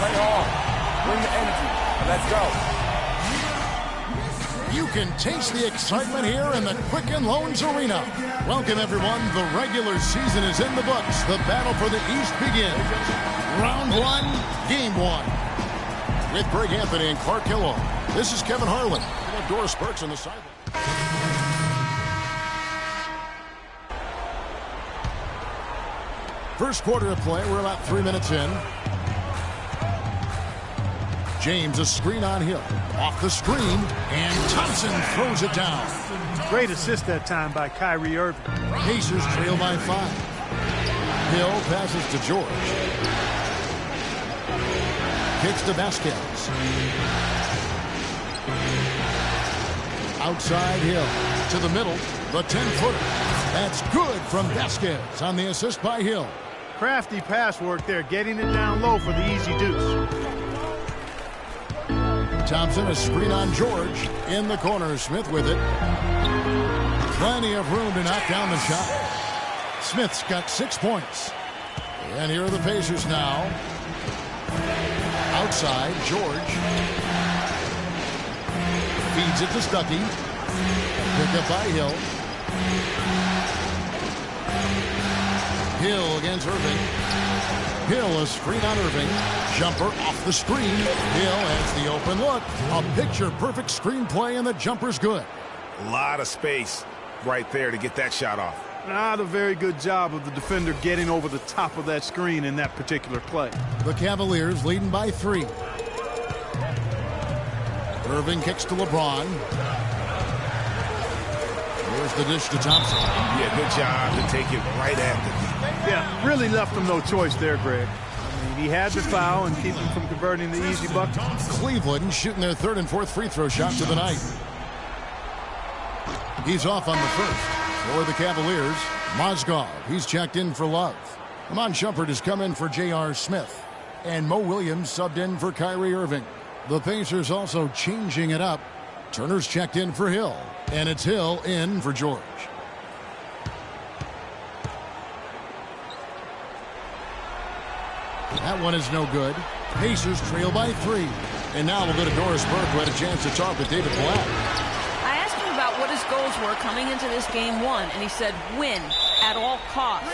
Play hard. Bring the energy. Let's go. You can taste the excitement here in the Quicken Loans Arena. Welcome, everyone. The regular season is in the books. The battle for the East begins. Round one, game one. With Greg Anthony and Clark Kellogg, this is Kevin Harlan. We have Doris Burks on the sideline. First quarter of play, we're about 3 minutes in. James, a screen on Hill. Off the screen, and Thompson throws it down. Great assist that time by Kyrie Irving. Pacers trail by 5. Hill passes to George. Kicks to Vasquez. Outside Hill. To the middle. The 10-footer. That's good from Vasquez on the assist by Hill. Crafty pass work there, getting it down low for the easy deuce. Thompson, a screen on George. In the corner, Smith with it. Plenty of room to knock down the shot. Smith's got 6 points. And here are the Pacers now. Outside, George. Feeds it to Stuckey. Picked up by Hill. Hill against Irving. Hill, a screen on Irving. Jumper off the screen. Hill has the open look. A picture-perfect screenplay, and the jumper's good. A lot of space right there to get that shot off. Not a very good job of the defender getting over the top of that screen in that particular play. The Cavaliers leading by 3. Irving kicks to LeBron. Here's the dish to Thompson. Yeah, good job to take it right at them. Yeah, really left him no choice there, Greg. I mean, he had to foul and keep him from converting the easy bucket. Cleveland shooting their 3rd and 4th free throw shots of the night. He's off on the first. For the Cavaliers, Mozgov, he's checked in for Love. Amon Shumpert has come in for J.R. Smith. And Mo Williams subbed in for Kyrie Irving. The Pacers also changing it up. Turner's checked in for Hill. And it's Hill in for George. That one is no good. Pacers trail by 3. And now we'll go to Doris Burke, who had a chance to talk with David Blatt. I asked him about what his goals were coming into this game one, and he said win at all costs.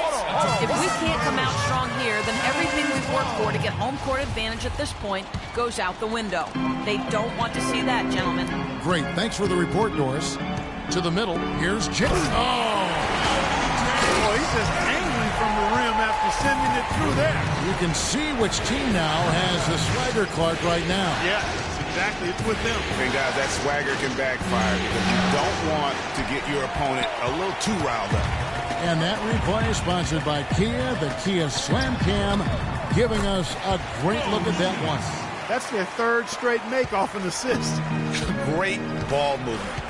If we can't come out strong here, then everything we've worked for to get home court advantage at this point goes out the window. They don't want to see that, gentlemen. Great. Thanks for the report, Doris. To the middle. Here's James. Oh, he's just angry from the rim after sending it through there. You can see which team now has the swagger, Clark, right now. Yeah, it's exactly. It's with them. And guys, that swagger can backfire because you don't want to get your opponent a little too riled up. And that replay is sponsored by Kia, the Kia Slam Cam, giving us a great look at that one. That's their 3rd straight make off an assist. Great ball movement.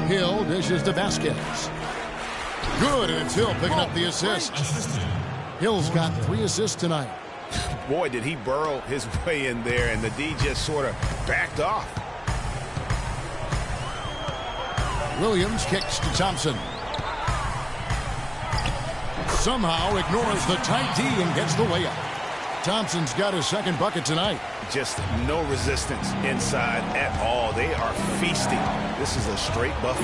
Hill dishes to Vasquez. Good, and it's Hill picking up the assist. Hill's got 3 assists tonight. Boy, did he burrow his way in there, and the D just sort of backed off. Williams kicks to Thompson. Somehow ignores the tight D and gets the layup. Thompson's got his 2nd bucket tonight. Just no resistance inside at all. They are feasting. This is a straight buffet.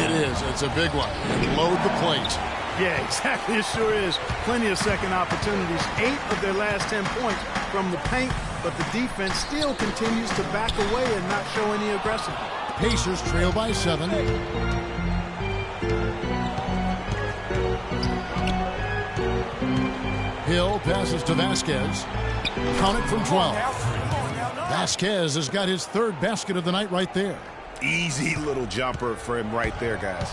It is. It's a big one. And load the plate. Yeah, exactly. It sure is. Plenty of second opportunities. 8 of their last 10 points from the paint, but the defense still continues to back away and not show any aggressiveness. Pacers trail by 7. Hill passes to Vasquez. Count it from 12. Vasquez has got his 3rd basket of the night right there. Easy little jumper for him right there, guys.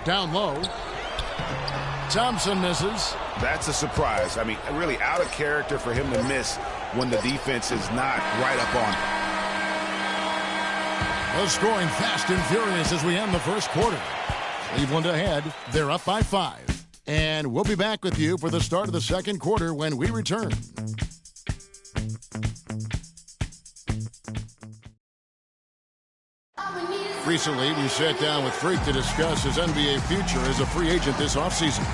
Down low. Thompson misses. That's a surprise. I mean, really out of character for him to miss when the defense is not right up on him. Well, scoring fast and furious as we end the first quarter. Cleveland ahead. They're up by 5. And we'll be back with you for the start of the second quarter when we return. Recently, we sat down with Freak to discuss his NBA future as a free agent this offseason.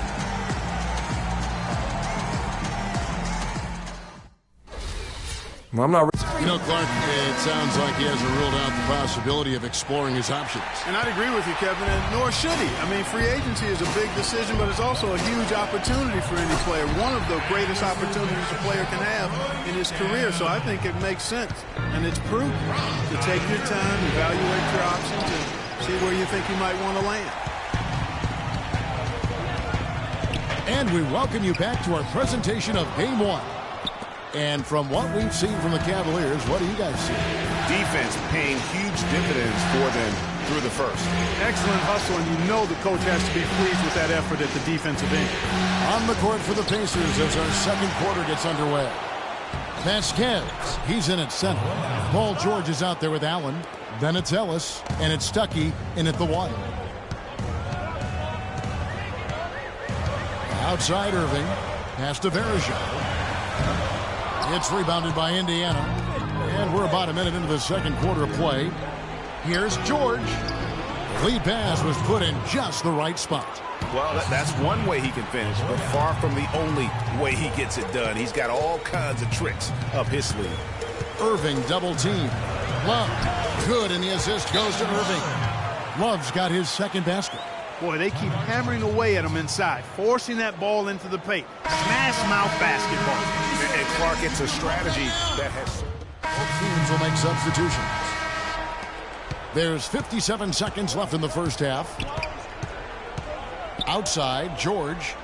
Well, I'm not. You know, Clark, it sounds like he hasn't ruled out the possibility of exploring his options. And I'd agree with you, Kevin, and nor should he. I mean, free agency is a big decision, but it's also a huge opportunity for any player. One of the greatest opportunities a player can have in his career. So I think it makes sense. And it's prudent to take your time, evaluate your options, and see where you think you might want to land. And we welcome you back to our presentation of Game 1. And from what we've seen from the Cavaliers, what do you guys see? Defense paying huge dividends for them through the first. Excellent hustle, and you know the coach has to be pleased with that effort at the defensive end. On the court for the Pacers as our second quarter gets underway. Vasquez, he's in at center. Paul George is out there with Allen. Then it's Ellis, and it's Stuckey in at the 1. Outside Irving, pass to Varejao. It's rebounded by Indiana. And we're about a minute into the second quarter of play. Here's George. The lead pass was put in just the right spot. Well, that's one way he can finish, but far from the only way he gets it done. He's got all kinds of tricks up his sleeve. Irving double team. Love. Good, and the assist goes to Irving. Love's got his second basket. Boy, they keep hammering away at him inside, forcing that ball into the paint. Smash mouth basketball. And Clark, it's a strategy that has... Both teams will make substitutions. There's 57 seconds left in the first half. Outside, George.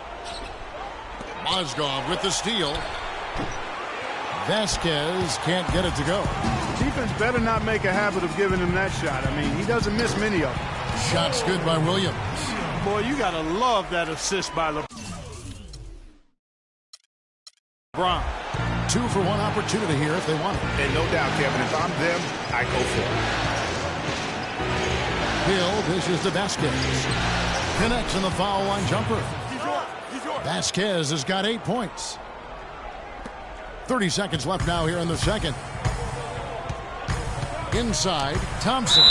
Mozgov with the steal. Vasquez can't get it to go. Defense better not make a habit of giving him that shot. I mean, he doesn't miss many of them. Shot's good by Williams. Boy, you got to love that assist by LeBron. 2-for-1 opportunity here if they want it. And no doubt, Kevin, if I'm them, I go for it. Hill dishes to Vasquez. Connects in the foul line jumper. Vasquez has got 8 points. 30 seconds left now here in the second. Inside, Thompson.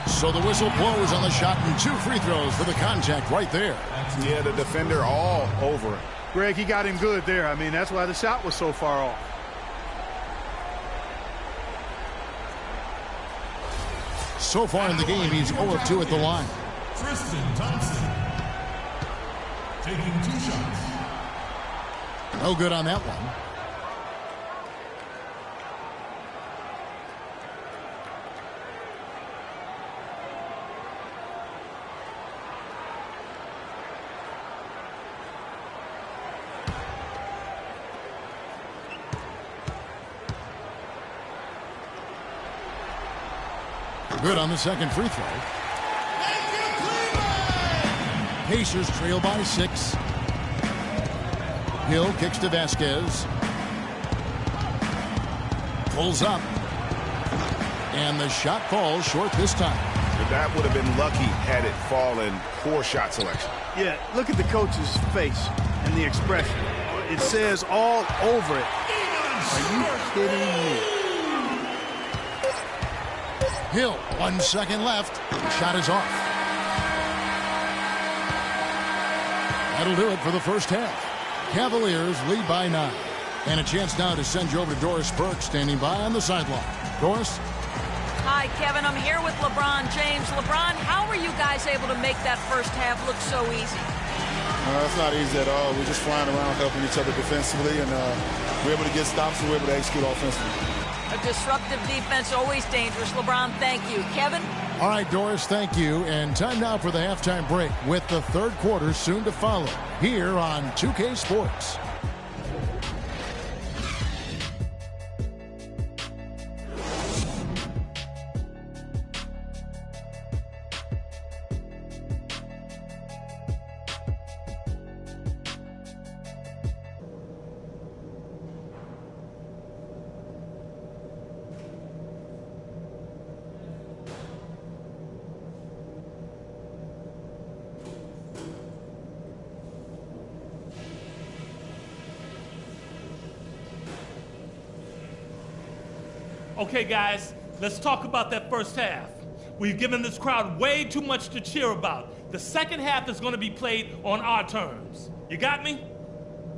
So the whistle blows on the shot and 2 free throws for the contact right there. Yeah, the defender all over it. Greg, he got him good there. I mean, that's why the shot was so far off. So far in the game, he's 0 of 2 at the line. Tristan Thompson taking 2 shots. No good on that one. Good on the second free throw. Pacers trail by 6. Hill kicks to Vasquez. Pulls up. And the shot falls short this time. That would have been lucky had it fallen. Poor shot selection. Yeah, look at the coach's face and the expression. It says all over it. Are you kidding me? Hill, 1 second left. Shot is off. That'll do it for the first half. Cavaliers lead by 9. And a chance now to send you over to Doris Burke, standing by on the sideline. Doris? Hi, Kevin. I'm here with LeBron James. LeBron, how were you guys able to make that first half look so easy? It's not easy at all. We're just flying around helping each other defensively, and we're able to get stops and we're able to execute offensively. A disruptive defense, always dangerous. LeBron, thank you. Kevin? All right, Doris, thank you. And time now for the halftime break with the third quarter soon to follow here on 2K Sports. Okay, guys, let's talk about that first half. We've given this crowd way too much to cheer about. The second half is going to be played on our terms. You got me?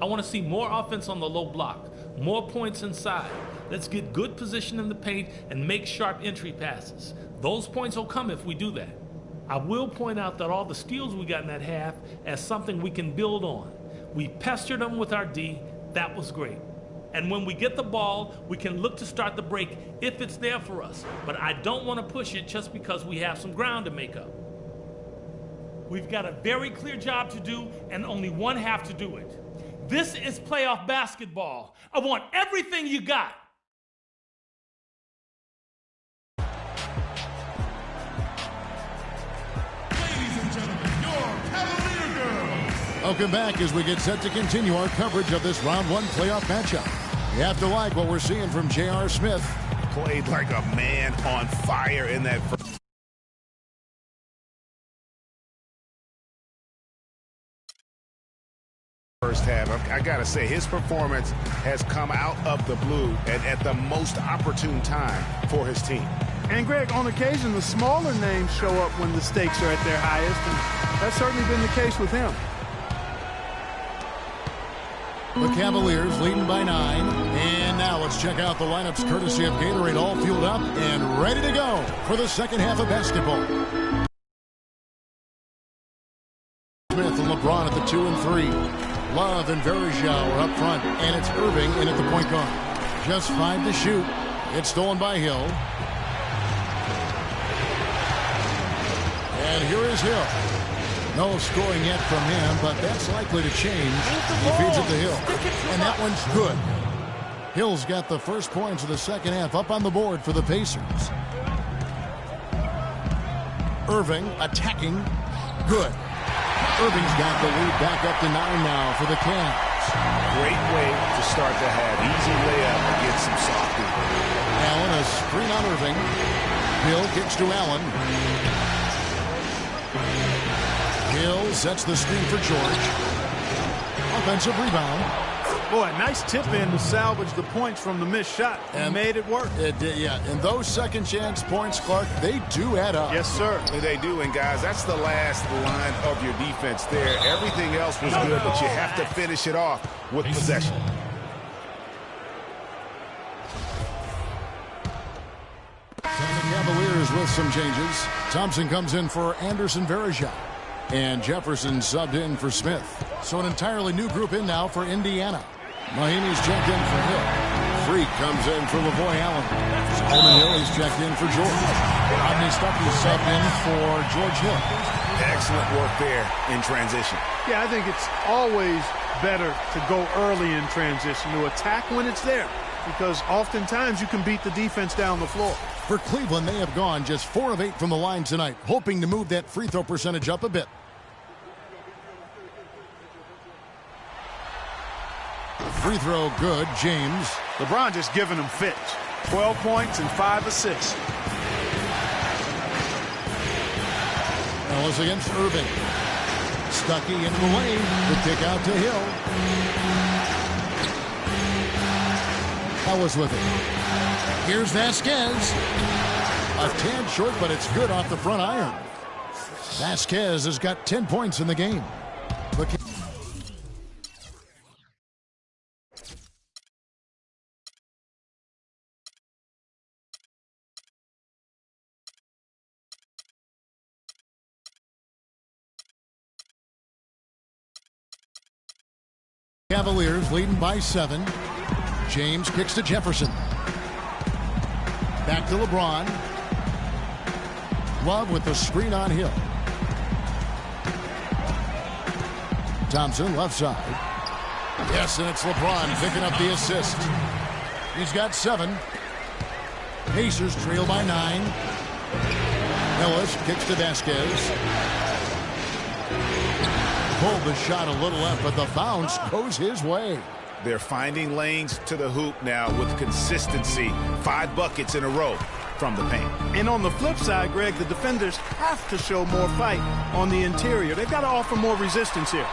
I want to see more offense on the low block, more points inside. Let's get good position in the paint and make sharp entry passes. Those points will come if we do that. I will point out that all the steals we got in that half as something we can build on. We pestered them with our D. That was great. And when we get the ball, we can look to start the break if it's there for us. But I don't want to push it just because we have some ground to make up. We've got a very clear job to do and only one half to do it. This is playoff basketball. I want everything you got. Ladies and gentlemen, your Cavalier Girls. Welcome back as we get set to continue our coverage of this round one playoff matchup. You have to like what we're seeing from J.R. Smith. Played like a man on fire in that first half. I gotta say, his performance has come out of the blue and at the most opportune time for his team. And Greg, on occasion, the smaller names show up when the stakes are at their highest, and that's certainly been the case with him. The Cavaliers leading by 9. And now let's check out the lineups courtesy of Gatorade, all fueled up and ready to go for the second half of basketball. Smith and LeBron at the 2 and 3. Love and Verjao are up front, and it's Irving in at the point guard. Just 5 to shoot. It's stolen by Hill. And here is Hill. No scoring yet from him, but that's likely to change. He feeds it to Hill, and that one's good. Hill's got the first points of the second half up on the board for the Pacers. Irving attacking. Good. Irving's got the lead back up to 9 now for the Cavs. Great way to start the half. Easy layup against some softy. Allen, a screen on Irving. Hill kicks to Allen. Hill sets the screen for George. Offensive rebound. Boy, nice tip in to salvage the points from the missed shot and made it work. It did, yeah. And those second chance points, Clark, they do add up. Yes, sir. They do, and guys, that's the last line of your defense there. Everything else was good, but you have to finish it off with possession. The Cavaliers with some changes. Thompson comes in for Anderson Verjao. And Jefferson subbed in for Smith. So an entirely new group in now for Indiana. Mahinmi's checked in for Hill. Freak comes in for LaVoy Allen. Solomon Hill is checked in for George. Rodney Stuckey subbed in for George Hill. Excellent work there in transition. Yeah, I think it's always better to go early in transition, to attack when it's there, because oftentimes you can beat the defense down the floor. For Cleveland, they have gone just 4 of 8 from the line tonight, hoping to move that free throw percentage up a bit. Free throw good, James. LeBron just giving them fits. 12 points and 5 assists. Ellis against Irving. Stuckey into the lane. The kick out to Hill. Ellis with it. Here's Vasquez. A tad short, but it's good off the front iron. Vasquez has got 10 points in the game. Cavaliers leading by 7. James kicks to Jefferson. Back to LeBron. Love with the screen on Hill. Thompson left side. Yes, and it's LeBron picking up the assist. He's got 7. Pacers trail by 9. Ellis kicks to Vasquez. Pulled the shot a little left, but the bounce goes his way. They're finding lanes to the hoop now with consistency. 5 buckets in a row from the paint. And on the flip side, Greg, the defenders have to show more fight on the interior. They've got to offer more resistance here.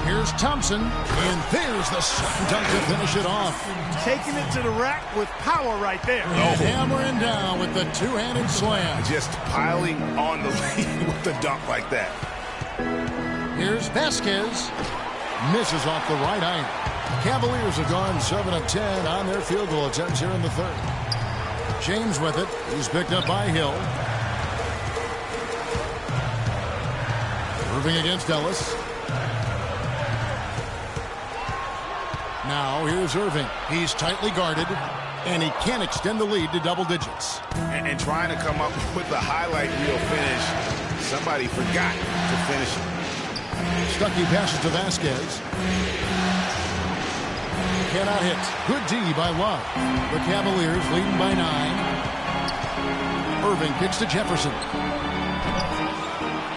Here's Thompson, and there's the second dunk to finish it off. Taking it to the rack with power right there. Hammering down with the two-handed slam. Just piling on the lead with the dunk like that. Here's Vasquez. Misses off the right iron. Cavaliers have gone 7 of 10 on their field goal attempts here in the third. James with it. He's picked up by Hill. Irving against Ellis. Now here's Irving. He's tightly guarded, and he can't extend the lead to double digits. And trying to come up with the highlight reel finish, somebody forgot to finish it. Stuckey passes to Vasquez. Cannot hit. Good D by Love. The Cavaliers leading by 9. Irving kicks to Jefferson.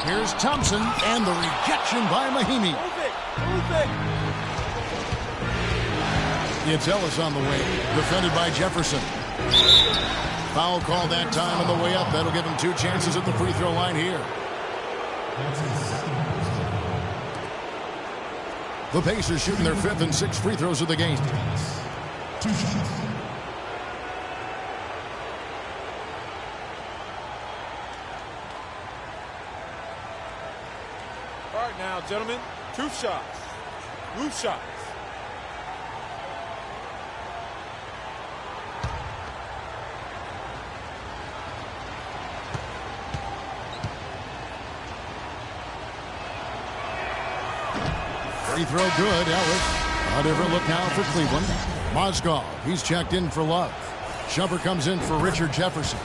Here's Thompson, and the rejection by Mahimi. Move it. It's Ellis on the wing, defended by Jefferson. Foul call that time on the way up. That'll give him 2 chances at the free throw line here. The Pacers shooting their 5th and 6th free throws of the game. 2 shots. All right now, gentlemen. 2 shots. Roof shots. Free throw good, Ellis. A different look now for Cleveland. Mozgov, he's checked in for Love. Shumpert comes in for Richard Jefferson.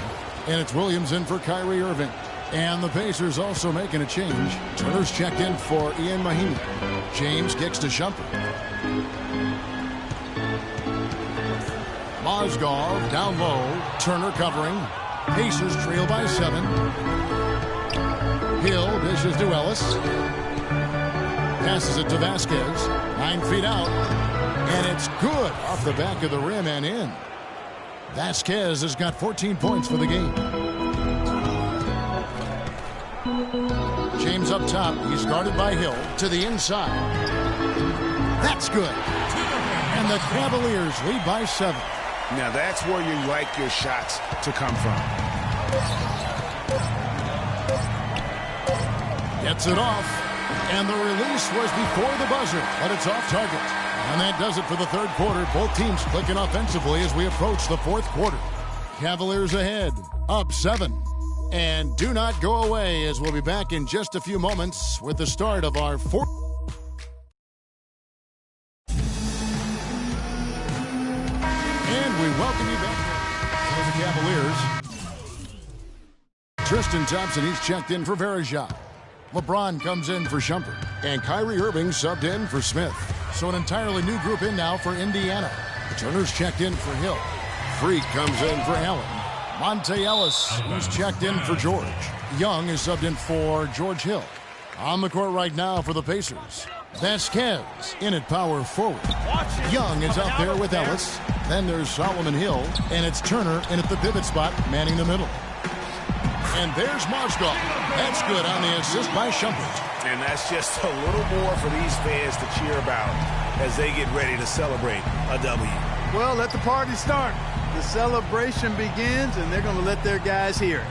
And it's Williams in for Kyrie Irving. And the Pacers also making a change. Turner's checked in for Ian Mahimi. James kicks to Shumpert. Mozgov down low. Turner covering. Pacers trail by 7. Hill dishes to Ellis. Passes it to Vasquez. 9 feet out. And it's good off the back of the rim and in. Vasquez has got 14 points for the game. James up top. He's guarded by Hill to the inside. That's good. And the Cavaliers lead by 7. Now that's where you like your shots to come from. Gets it off. And the release was before the buzzer, but it's off target. And that does it for the third quarter. Both teams clicking offensively as we approach the fourth quarter. Cavaliers ahead, up 7. And do not go away, as we'll be back in just a few moments with the start of our fourth. And we welcome you back for the Cavaliers. Tristan Thompson, he's checked in for Verejao. LeBron comes in for Shumpert. And Kyrie Irving subbed in for Smith. So an entirely new group in now for Indiana. Turner's checked in for Hill. Freak comes in for Allen. Monte Ellis, who's checked in for George. Young is subbed in for George Hill. On the court right now for the Pacers. Vasquez in at power forward. Young is out there with Ellis. Then there's Solomon Hill. And it's Turner in at the pivot spot, manning the middle. And there's Mozgov. That's good on the assist by Shumpert. And that's just a little more for these fans to cheer about as they get ready to celebrate a W. Well, let the party start. The celebration begins, and they're going to let their guys hear it.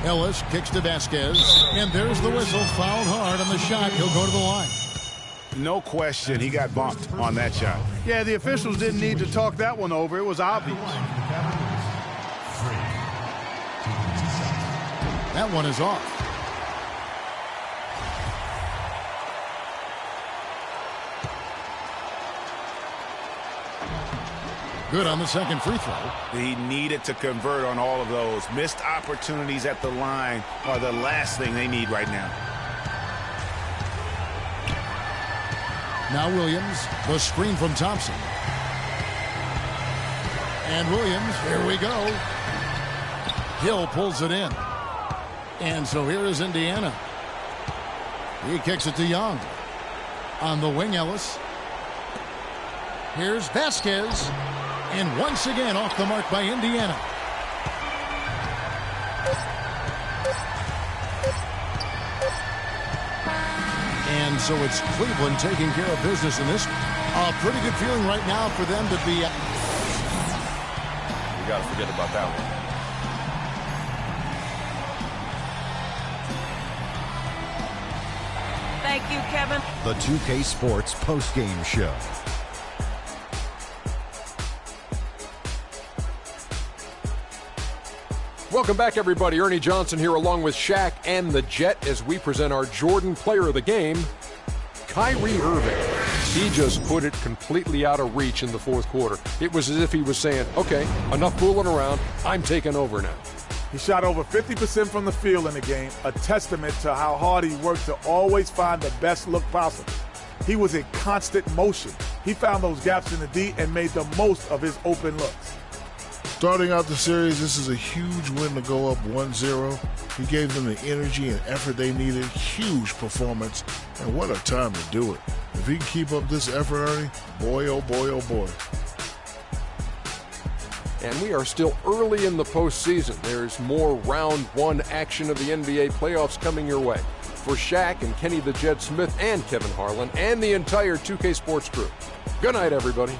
Ellis kicks to Vasquez. And there's the whistle. Fouled hard on the shot. He'll go to the line. No question, he got bumped on that shot. Yeah, the officials didn't need to talk that one over. It was obvious. That one is off. Good on the second free throw. He needed to convert on all of those. Missed opportunities at the line are the last thing they need right now. Now Williams, the screen from Thompson. And Williams, here we go. Hill pulls it in. And so here is Indiana. He kicks it to Young. On the wing, Ellis. Here's Vasquez. And once again off the mark by Indiana. And so it's Cleveland taking care of business in this. A pretty good feeling right now for them to be. We got to forget about that one. Thank you, Kevin. The 2K Sports postgame show. Welcome back, everybody. Ernie Johnson here along with Shaq and the Jet as we present our Jordan Player of the Game, Kyrie Irving. He just put it completely out of reach in the fourth quarter. It was as if he was saying, okay, enough fooling around. I'm taking over now. He shot over 50% from the field in the game, a testament to how hard he worked to always find the best look possible. He was in constant motion. He found those gaps in the D and made the most of his open looks. Starting out the series, this is a huge win to go up 1-0. He gave them the energy and effort they needed. Huge performance, and what a time to do it. If he can keep up this effort, Ernie, boy, oh boy, oh boy. And we are still early in the postseason. There's more round one action of the NBA playoffs coming your way. For Shaq and Kenny the Jet Smith and Kevin Harlan and the entire 2K Sports crew. Good night, everybody.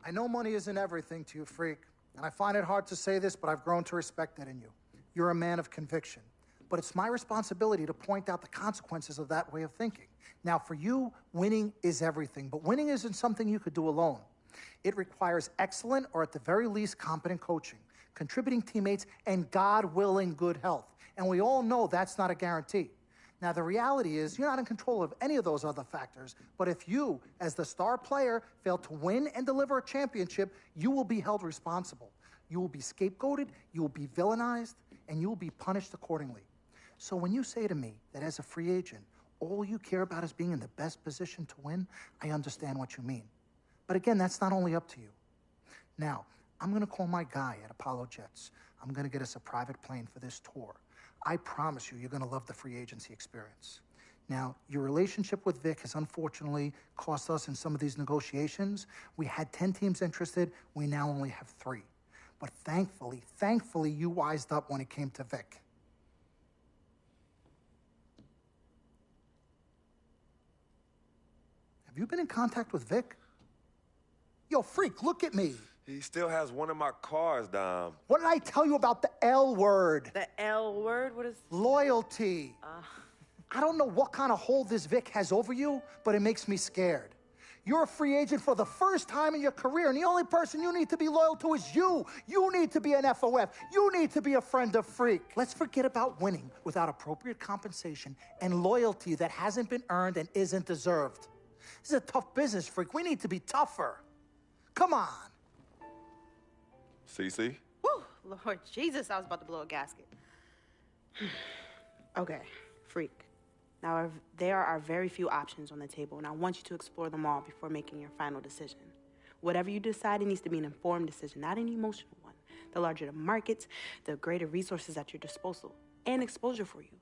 I know money isn't everything to you, Freak, and I find it hard to say this, but I've grown to respect that in you. You're a man of conviction. But it's my responsibility to point out the consequences of that way of thinking. Now, for you, winning is everything, but winning isn't something you could do alone. It requires excellent, or at the very least, competent coaching, contributing teammates, and, God willing, good health. And we all know that's not a guarantee. Now, the reality is you're not in control of any of those other factors, but if you, as the star player, fail to win and deliver a championship, you will be held responsible. You will be scapegoated, you will be villainized, and you will be punished accordingly. So when you say to me that as a free agent, all you care about is being in the best position to win, I understand what you mean. But again, that's not only up to you. Now, I'm going to call my guy at Apollo Jets. I'm going to get us a private plane for this tour. I promise you, you're going to love the free agency experience. Now, your relationship with Vic has unfortunately cost us in some of these negotiations. We had 10 teams interested. We now only have 3. But thankfully, you wised up when it came to Vic. Have you been in contact with Vic? Yo, Freak, look at me. He still has one of my cars, Dom. What did I tell you about the L word? The L word? What is... Loyalty. I don't know what kind of hold this Vic has over you, but it makes me scared. You're a free agent for the first time in your career, and the only person you need to be loyal to is you. You need to be an FOF. You need to be a friend of Freak. Let's forget about winning without appropriate compensation and loyalty that hasn't been earned and isn't deserved. This is a tough business, Freak. We need to be tougher. Come on. CC? Woo, Lord Jesus, I was about to blow a gasket. Okay, Freak. Now, there are very few options on the table, and I want you to explore them all before making your final decision. Whatever you decide, it needs to be an informed decision, not an emotional one. The larger the markets, the greater resources at your disposal, and exposure for you.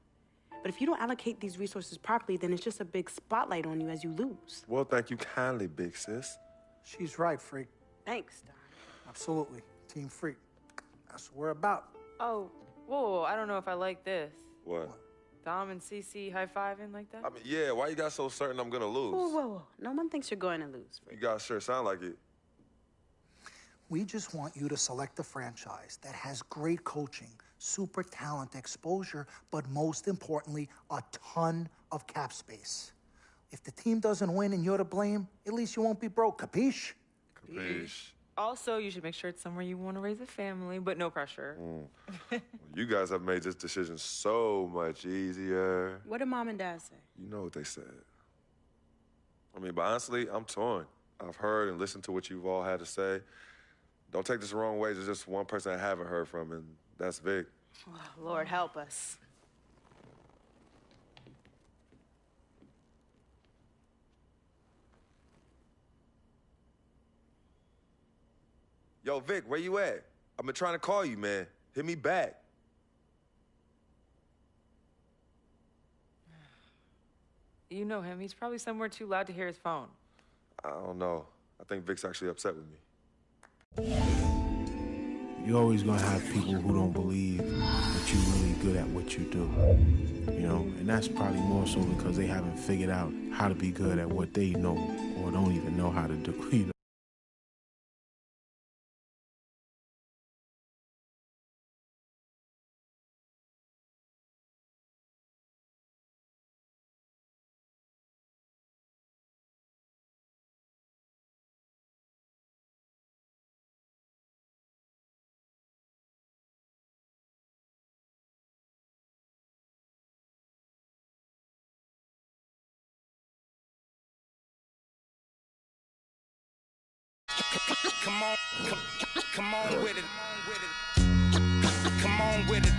But if you don't allocate these resources properly, then it's just a big spotlight on you as you lose. Well, thank you kindly, big sis. She's right, Freak. Thanks, Don. Absolutely. Team Freak. That's what we're about. Oh, whoa, I don't know if I like this. What? Dom and CC high-fiving like that? I mean, yeah, why you got so certain I'm going to lose? Whoa. No one thinks you're going to lose, Freak. You guys sure sound like it. We just want you to select a franchise that has great coaching, super talent, exposure, but most importantly, a ton of cap space. If the team doesn't win and you're to blame, at least you won't be broke. Capiche? Capiche. Also, you should make sure it's somewhere you want to raise a family, but no pressure. Well, you guys have made this decision so much easier. What did Mom and Dad say? You know what they said. I mean, but honestly, I'm torn. I've heard and listened to what you've all had to say. Don't take this the wrong way. There's just one person I haven't heard from, and that's Vic. Oh, Lord, help us. Yo, Vic, where you at? I've been trying to call you, man. Hit me back. You know him. He's probably somewhere too loud to hear his phone. I don't know. I think Vic's actually upset with me. You're always going to have people who don't believe that you're really good at what you do. You know, and that's probably more so because they haven't figured out how to be good at what they know or don't even know how to do, you know. Come on with it. Come on with it. Come on with it.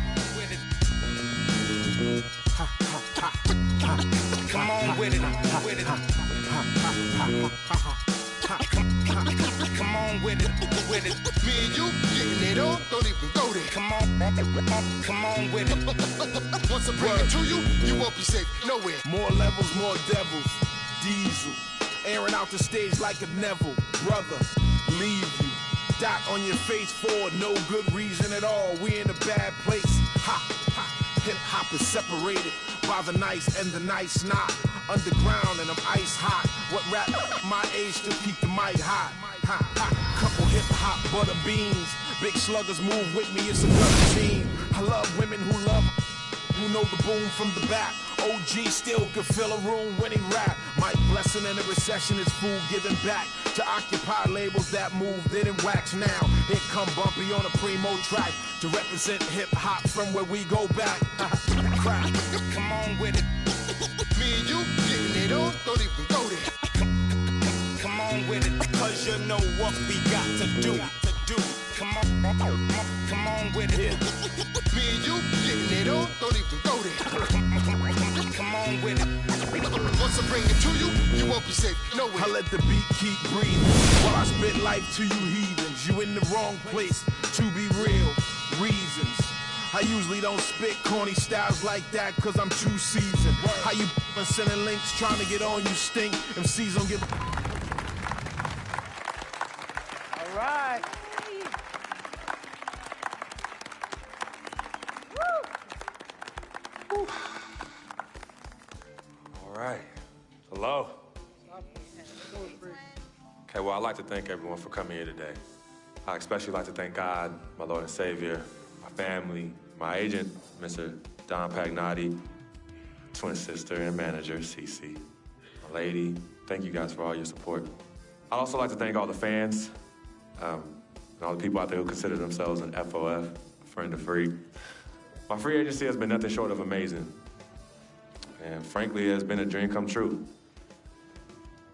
Come on with it. Me and you getting it on, don't even go there. Come on with it. Once I bring it to you, you won't be safe nowhere. More levels, more devils. Diesel, airing out the stage like a Neville. Brother, leave you. Dot on your face for no good reason at all. We in a bad place. Hip hop is separated by the nice and the nice not. Underground and I'm ice hot. What rap my age to keep the mic hot? Couple hip hop butter beans. Big sluggers move with me, it's a gutter team. I love women who know the boom from the back. OG still could fill a room when he rap. Mike Blessing in a recession is food giving back to occupy labels that move, didn't wax now. Here come Bumpy on a primo track to represent hip hop from where we go back. Come on with it. Me and you getting it on, don't even go there. Come on with it. Cause you know what we got to do. Come on with it. Me and you getting it on, don't even go there. Come on with it. Once I bring it to you, you won't be safe nowhere. I let the beat keep breathing while I spit life to you heathens. You in the wrong place, to be real, reasons. I usually don't spit corny styles like that cause I'm too seasoned. How you sending links trying to get on, you stink. MCs don't give. All right. All right. Hello. Okay, well, I'd like to thank everyone for coming here today. I especially like to thank God, my Lord and Savior, my family, my agent, Mr. Don Pagnotti, twin sister and manager, Cece, my lady. Thank you guys for all your support. I'd also like to thank all the fans, and all the people out there who consider themselves an FOF, a friend of Freak. My free agency has been nothing short of amazing. And frankly, it has been a dream come true.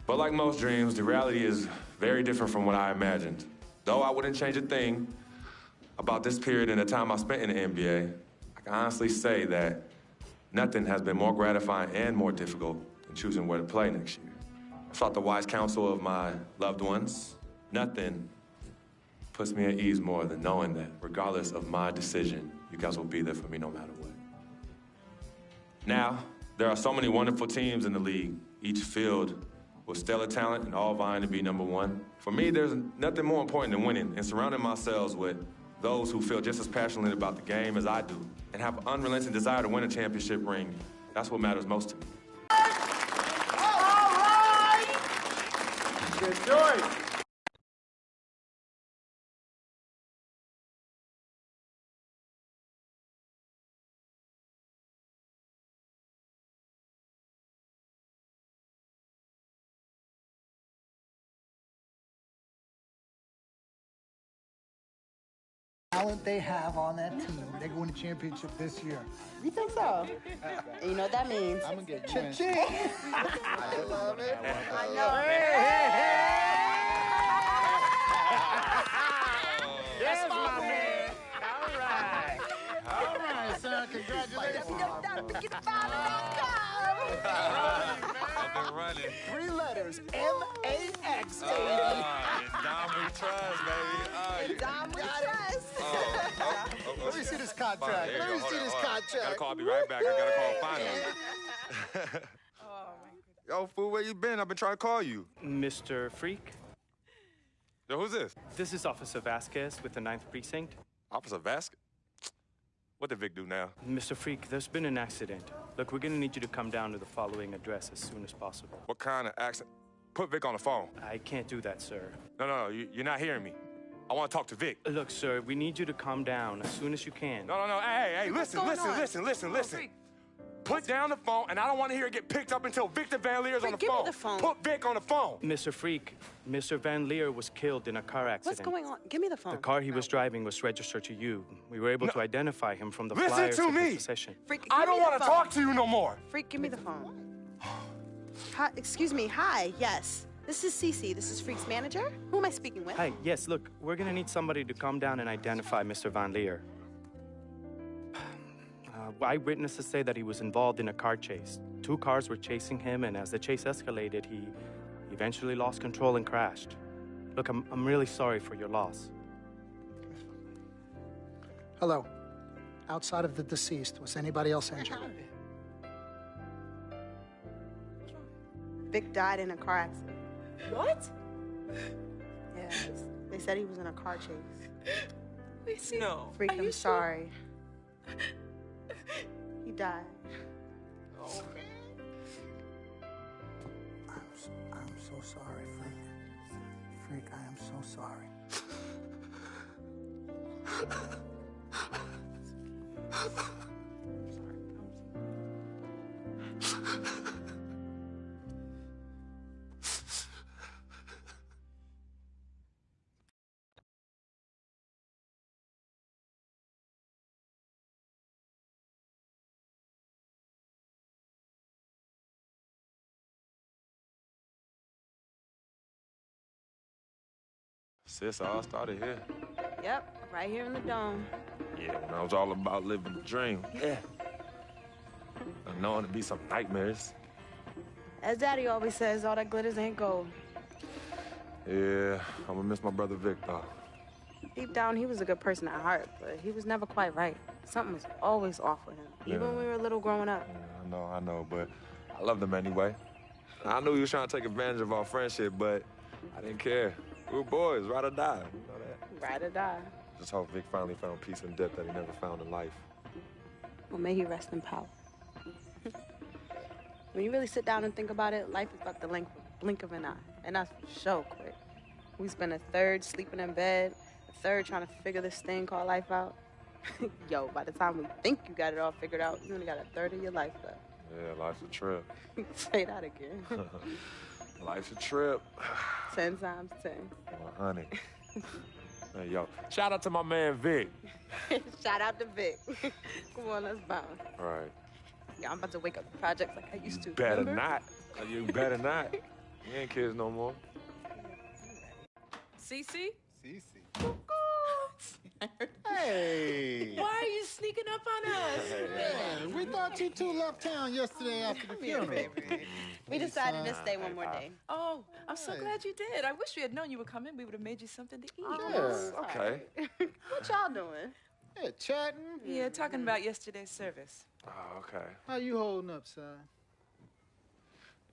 But like most dreams, the reality is very different from what I imagined. Though I wouldn't change a thing about this period and the time I spent in the NBA, I can honestly say that nothing has been more gratifying and more difficult than choosing where to play next year. I sought the wise counsel of my loved ones. Nothing puts me at ease more than knowing that regardless of my decision, you guys will be there for me no matter what. Now, there are so many wonderful teams in the league, each filled with stellar talent and all vying to be number one. For me, there's nothing more important than winning and surrounding myself with those who feel just as passionate about the game as I do and have an unrelenting desire to win a championship ring. That's what matters most to me. All right. Good choice. Talent they have on that team, they're going to championship this year. You think so? And you know what that means? I'm gonna get cha-ching. I love it. I know. Yes, my man. All right, son. Congratulations. I've been running. 3 letters, M-A-X, baby. Dominic Trust, baby. right, Dom, we're stressed. Let me see this contract. Let me see this contract. I gotta call. I'll be right back. I gotta call finally. Yo, fool, where you been? I've been trying to call you. Mr. Freak? Yo, who's this? This is Officer Vasquez with the 9th Precinct. Officer Vasquez? What did Vic do now? Mr. Freak, there's been an accident. Look, we're gonna need you to come down to the following address as soon as possible. What kind of accident? Put Vic on the phone. I can't do that, sir. No, you're not hearing me. I want to talk to Vic. Look, sir, we need you to calm down as soon as you can. No. Hey, listen. Put down the phone, and I don't want to hear it get picked up until Victor Van Leer's on the phone. Give me the phone. Put Vic on the phone. Mr. Freak, Mr. Van Leer was killed in a car accident. What's going on? Give me the phone. The car he was driving was registered to you. We were able to identify him from the flyers Listen to of me. his possession. Freak, I don't want to talk to you no more. Freak, give me the phone. Hi, excuse me. Hi. Yes. This is Cece. This is Freak's manager. Who am I speaking with? Hi, yes, look, we're gonna need somebody to come down and identify Mr. Van Leer. Eyewitnesses say that he was involved in a car chase. 2 cars were chasing him, and as the chase escalated, he eventually lost control and crashed. Look, I'm really sorry for your loss. Hello. Outside of the deceased, was anybody else injured? Vic died in a car accident. What? Yeah, they said he was in a car chase. No. Freak, I'm sorry. He died. Oh, I'm so sorry, Freak. Freak, I am so sorry. Sis, all started here. Yep, right here in the dome. Yeah, when I was all about living the dream. Yeah. And knowing to be some nightmares. As Daddy always says, all that glitters ain't gold. Yeah, I'm gonna miss my brother Vic, though. Deep down, he was a good person at heart, but he was never quite right. Something was always off with him, even when we were little growing up. Yeah, I know, but I loved him anyway. I knew he was trying to take advantage of our friendship, but I didn't care. We were boys, ride or die. You know that? Ride or die. Just hope Vic finally found peace and depth that he never found in life. Well, may he rest in power. When you really sit down and think about it, life is like the blink of an eye. And that's so quick. We spend a third sleeping in bed, a third trying to figure this thing called life out. Yo, by the time we think you got it all figured out, you only got a third of your life left. Yeah, life's a trip. Say that again. Life's a trip. 10 times 10. Well, honey. Hey, yo, shout out to my man Vic. Shout out to Vic. Come on, let's bounce. All right. Yeah, I'm about to wake up to projects like I used to. Better remember? not. You better not. You ain't kids no more. Cece? Cece. Hey. Why are you sneaking up on us? Man, we thought you two left town yesterday after the funeral. We decided to stay one more day. Oh, I'm so glad you did. I wish we had known you were coming. We would have made you something to eat. Yes. Okay. What y'all doing? Yeah, chatting. Yeah, talking about yesterday's service. Oh, okay. How you holding up, son?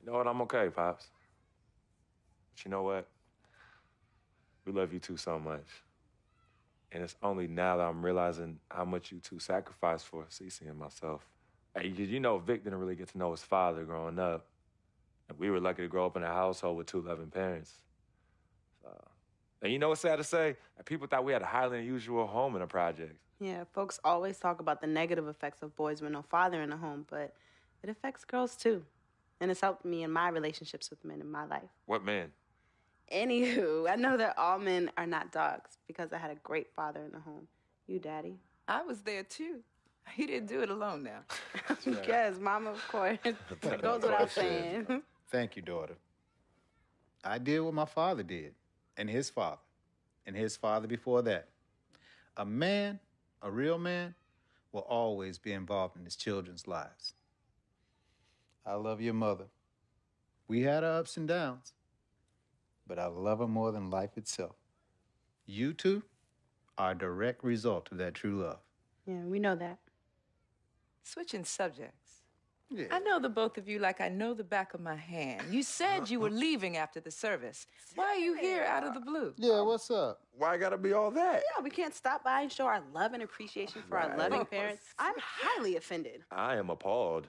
You know what? I'm okay, Pops. But you know what? We love you two so much. And it's only now that I'm realizing how much you two sacrificed for Cece and myself. Hey, you know, Vic didn't really get to know his father growing up. And we were lucky to grow up in a household with 2 loving parents. And you know what's sad to say? People thought we had a highly unusual home in the projects. Yeah, folks always talk about the negative effects of boys with no father in the home, but it affects girls too. And it's helped me in my relationships with men in my life. What men? Anywho, I know that all men are not dogs because I had a great father in the home. You, Daddy. I was there too. He didn't do it alone now. Yes, Mama, of course. It goes without saying. Thank you, daughter. I did what my father did, and his father before that. A man, a real man, will always be involved in his children's lives. I love your mother. We had our ups and downs, but I love her more than life itself. You two are a direct result of that true love. Yeah, we know that. Switching subjects. Yeah. I know the both of you like I know the back of my hand. You said you were leaving after the service. Why are you here out of the blue? Yeah, what's up? Why gotta be all that? Yeah, we can't stop by and show our love and appreciation for our loving parents. I'm highly offended. I am appalled.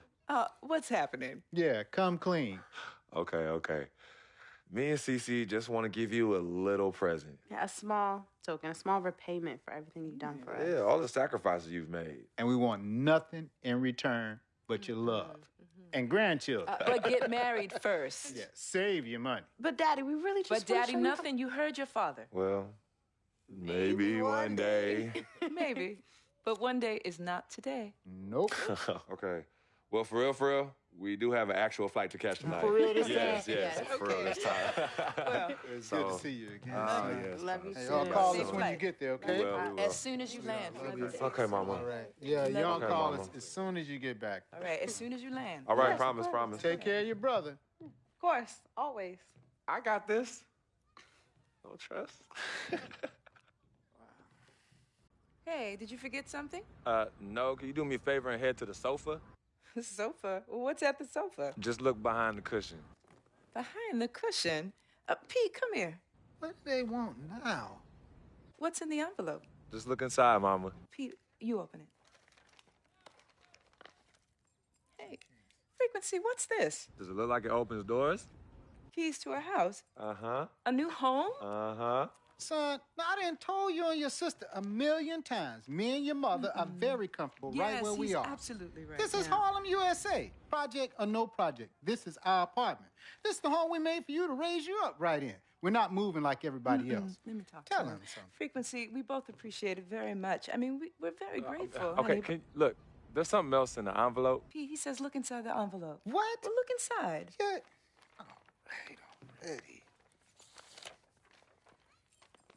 What's happening? Yeah, come clean. Okay. Me and Cece just want to give you a little present. Yeah, a small token, a small repayment for everything you've done for us. Yeah, all the sacrifices you've made. And we want nothing in return but your love. And grandchildren. But get married first. Yeah, save your money. But Daddy, we really just But Daddy, nothing. You heard your father. Well, maybe one day. Maybe. But one day is not today. Nope. Okay. Well, for real, we do have an actual flight to catch tonight. For real this Yes, time? yes, for real this time. Well, It's good to see you again. Yes. Love you Hey, soon. y'all call Safe us when flight. you get there, okay? We will. As soon as you land. Okay, Mama. All right. Yeah, y'all Okay, call Mama. us as soon as you get back. All right, as soon as you land. All right, Yes, promise, of course. promise. Take care of your brother. Of course, always. I got this. No trust. Hey, did you forget something? No, can you do me a favor and head to the sofa? The sofa? What's at the sofa? Just look behind the cushion. Behind the cushion? Pete, come here. What do they want now? What's in the envelope? Just look inside, Mama. Pete, you open it. Hey, Frequency, what's this? Does it look like it opens doors? Keys to a house? Uh-huh. A new home? Uh-huh. Son, I done told you and your sister 1,000,000 times. Me and your mother are very comfortable right where we are. Absolutely right. This is Harlem, USA. Project or no project. This is our apartment. This is the home we made for you to raise you up right in. We're not moving like everybody else. Let me talk Tell to him something. Frequency, we both appreciate it very much. I mean, we're very grateful. Okay, honey. look, there's something else in the envelope. Pete, he says look inside the envelope. What? Well, look inside. Yeah. Already.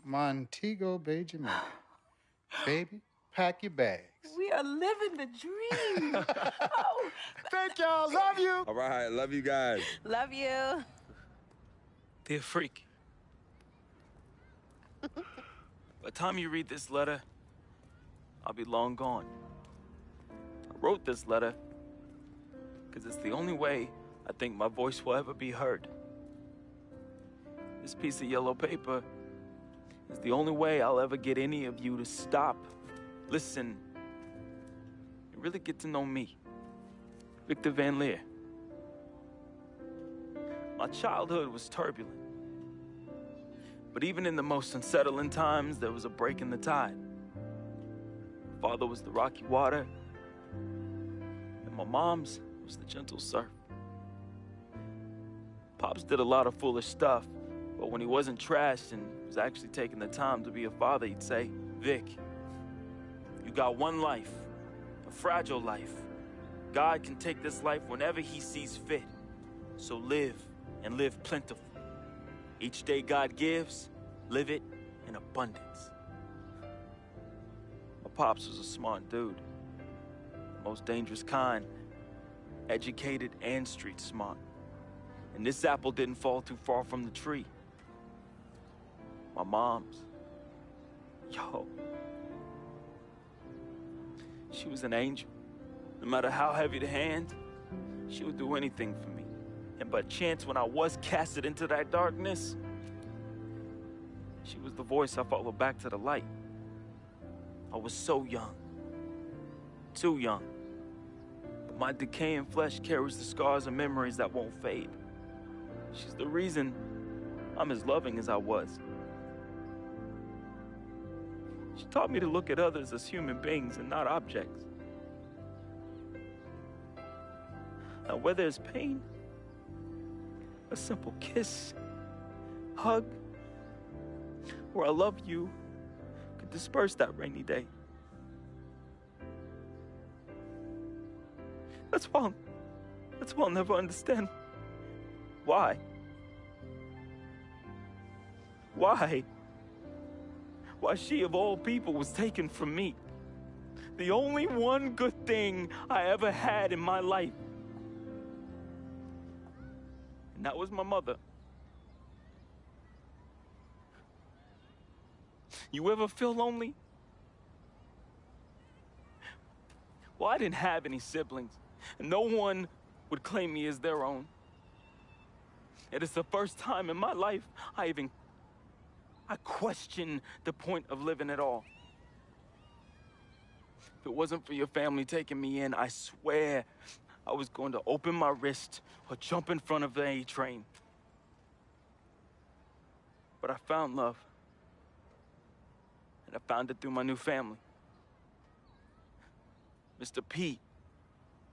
Montego Bay, Jamaica. Baby, pack your bags. We are living the dream. Oh, thank y'all. Love you. All right, love you guys. Love you. Dear Freak, by the time you read this letter, I'll be long gone. I wrote this letter because it's the only way I think my voice will ever be heard. This piece of yellow paper is the only way I'll ever get any of you to stop, listen, and really get to know me, Victor Van Leer. My childhood was turbulent, but even in the most unsettling times, there was a break in the tide. Father was the rocky water, and my mom's was the gentle surf. Pops did a lot of foolish stuff, but when he wasn't trashed and was actually taking the time to be a father, he'd say, Vic, you got one life, a fragile life. God can take this life whenever he sees fit. So live, and live plentiful. Each day God gives, live it in abundance. My pops was a smart dude, the most dangerous kind, educated and street smart. And this apple didn't fall too far from the tree. My mom's, she was an angel. No matter how heavy the hand, she would do anything for me. And by chance, when I was casted into that darkness, she was the voice I followed back to the light. I was so young, too young. But my decaying flesh carries the scars and memories that won't fade. She's the reason I'm as loving as I was. She taught me to look at others as human beings and not objects. Now, where there's pain, a simple kiss, hug, or I love you could disperse that rainy day. That's why I'll never understand why. Why she of all people was taken from me. The only one good thing I ever had in my life. And that was my mother. You ever feel lonely? Well, I didn't have any siblings, and no one would claim me as their own. It is the first time in my life I question the point of living at all. If it wasn't for your family taking me in, I swear I was going to open my wrist or jump in front of the A train. But I found love. And I found it through my new family. Mr. Pete,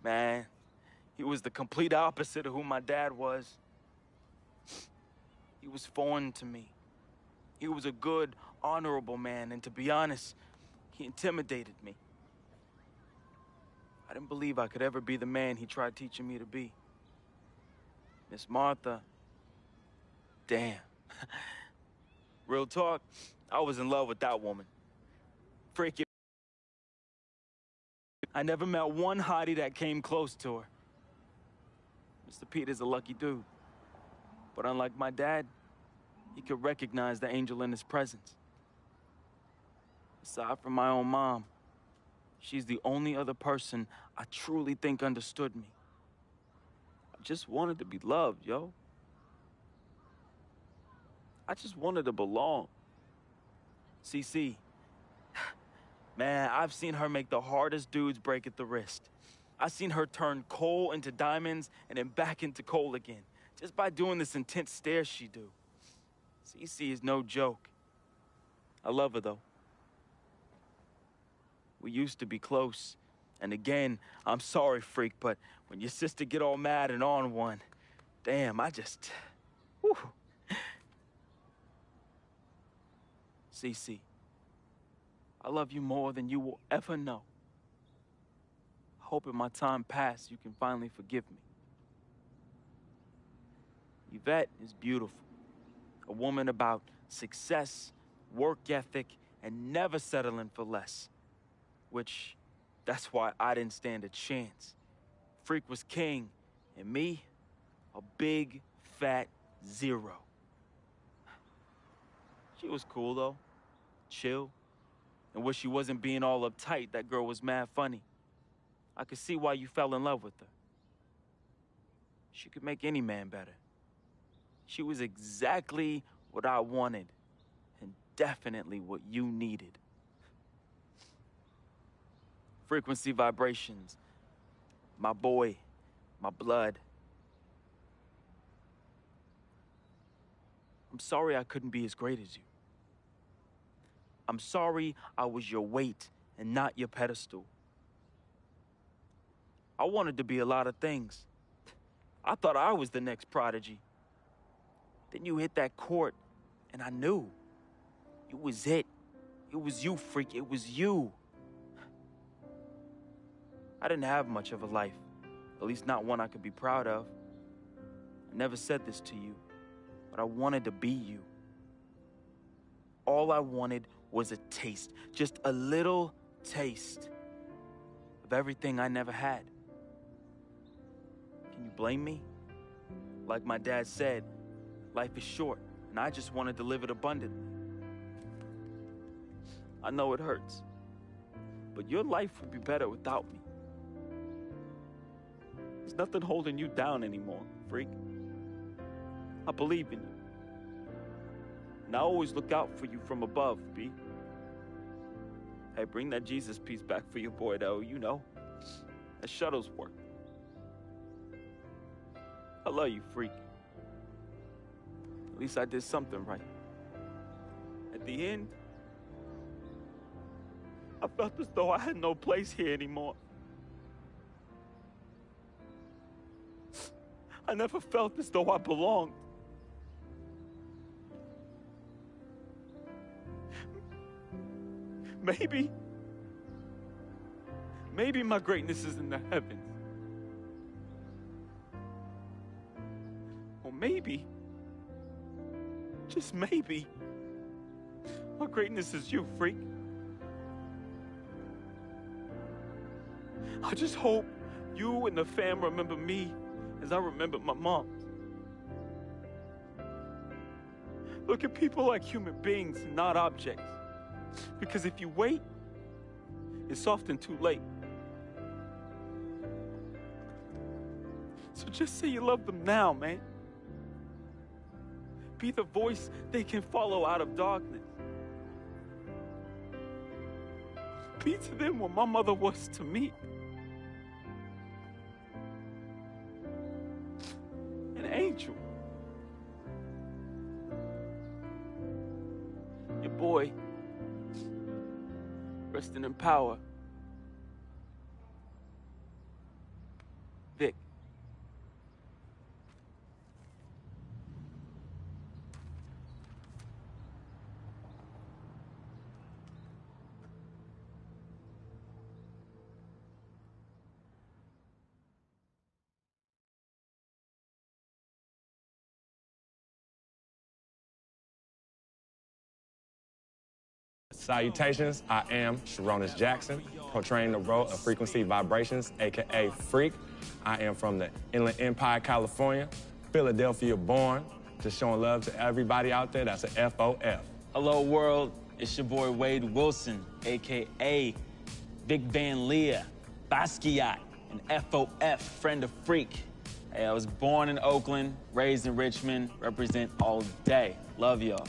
man, he was the complete opposite of who my dad was. He was foreign to me. He was a good, honorable man, and to be honest, he intimidated me. I didn't believe I could ever be the man he tried teaching me to be. Miss Martha, damn. Real talk, I was in love with that woman. Freaking. I never met one hottie that came close to her. Mr. Pete is a lucky dude. But unlike my dad, he could recognize the angel in his presence. Aside from my own mom, she's the only other person I truly think understood me. I just wanted to be loved, yo. I just wanted to belong. CC, man, I've seen her make the hardest dudes break at the wrist. I've seen her turn coal into diamonds and then back into coal again, just by doing this intense stare she do. CC is no joke. I love her, though. We used to be close. And again, I'm sorry, freak, but when your sister get all mad and on one, damn, I just... Whew. CC, I love you more than you will ever know. I hope in my time past you can finally forgive me. Yvette is beautiful. A woman about success, work ethic, and never settling for less. Which, that's why I didn't stand a chance. Freak was king, and me, a big, fat zero. She was cool, though. Chill. And when she wasn't being all uptight, that girl was mad funny. I could see why you fell in love with her. She could make any man better. She was exactly what I wanted, and definitely what you needed. Frequency vibrations. My boy, my blood. I'm sorry I couldn't be as great as you. I'm sorry I was your weight and not your pedestal. I wanted to be a lot of things. I thought I was the next prodigy. Then you hit that court, and I knew. It was it. It was you, freak. It was you. I didn't have much of a life, at least not one I could be proud of. I never said this to you, but I wanted to be you. All I wanted was a taste, just a little taste of everything I never had. Can you blame me? Like my dad said, life is short, and I just wanted to live it abundantly. I know it hurts, but your life would be better without me. There's nothing holding you down anymore, freak. I believe in you. And I always look out for you from above, B. Hey, bring that Jesus piece back for your boy, though, you know. That shuttle's work. I love you, freak. At least I did something right. At the end, I felt as though I had no place here anymore. I never felt as though I belonged. Maybe my greatness is in the heavens. Or maybe, just maybe, my greatness is you, freak. I just hope you and the fam remember me as I remember my mom. Look at people like human beings, not objects. Because if you wait, it's often too late. So just say you love them now, man. Be the voice they can follow out of darkness. Be to them what my mother was to me. An angel. Your boy, resting in power. Vic. Salutations, I am Sharonis Jackson, portraying the role of Frequency Vibrations, aka Freak. I am from the Inland Empire, California, Philadelphia born, just showing love to everybody out there. That's a FOF. Hello world, it's your boy Wade Wilson, aka Vic Van Leer, Basquiat, and FOF, friend of Freak. Hey, I was born in Oakland, raised in Richmond, represent all day. Love y'all.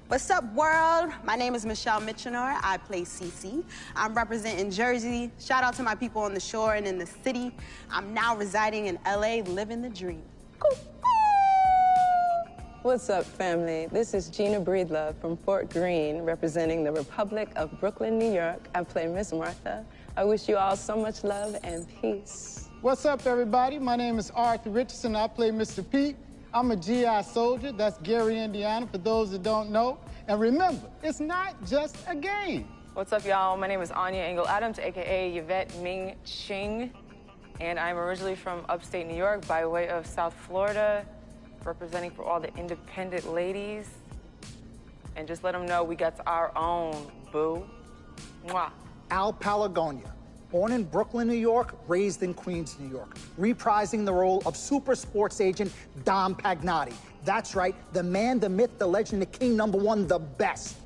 What's up, world? My name is Michelle Mitchenor. I play Cece. I'm representing Jersey. Shout out to my people on the shore and in the city. I'm now residing in LA, living the dream. What's up, family? This is Gina Breedlove from Fort Greene, representing the Republic of Brooklyn, New York. I play Miss Martha. I wish you all so much love and peace. What's up, everybody? My name is Arthur Richardson. I play Mr. Pete. I'm a GI soldier. That's Gary, Indiana, for those that don't know. And remember, it's not just a game. What's up, y'all? My name is Anya Engel Adams, a.k.a. Yvette Ming Ching, and I'm originally from upstate New York by way of South Florida, representing for all the independent ladies. And just let them know we got our own, boo. Mwah. Al Palagonia. Born in Brooklyn, New York, raised in Queens, New York, reprising the role of super sports agent Dom Pagnotti. That's right, the man, the myth, the legend, the king, #1, the best.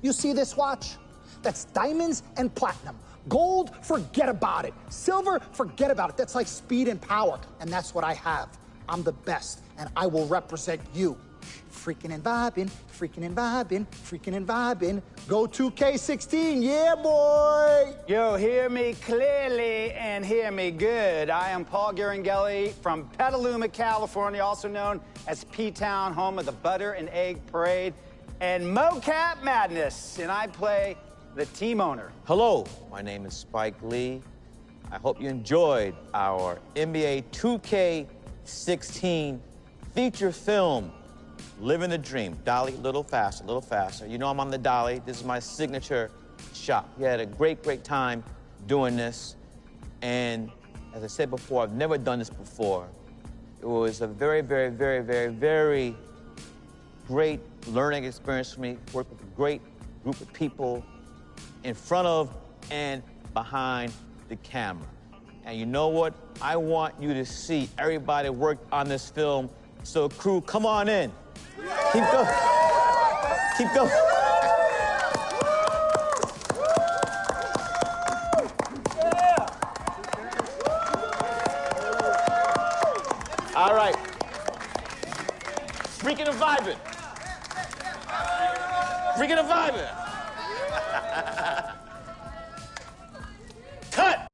You see this watch? That's diamonds and platinum. Gold, forget about it. Silver, forget about it. That's like speed and power, and that's what I have. I'm the best, and I will represent you. Freaking and vibing, freaking and vibing, freaking and vibing. Go 2K16, yeah, boy! Yo, hear me clearly and hear me good. I am Paul Garangelli from Petaluma, California, also known as P-Town, home of the Butter and Egg Parade and Mocap Madness, and I play the team owner. Hello, my name is Spike Lee. I hope you enjoyed our NBA 2K16 feature film, Living the Dream. Dolly, a little faster, a little faster. You know I'm on the dolly. This is my signature shot. We had a great, great time doing this. And as I said before, I've never done this before. It was a very, very, very, very, very great learning experience for me. Worked with a great group of people in front of and behind the camera. And you know what? I want you to see everybody worked on this film. So crew, come on in. Keep going. Keep going. All right. Freaking and vibing. Freaking and vibing. Cut.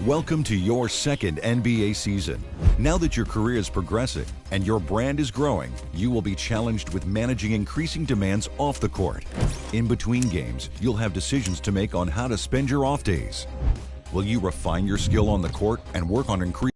Welcome to your second NBA season. Now that your career is progressing and your brand is growing, you will be challenged with managing increasing demands off the court. In between games, you'll have decisions to make on how to spend your off days. Will you refine your skill on the court and work on increasing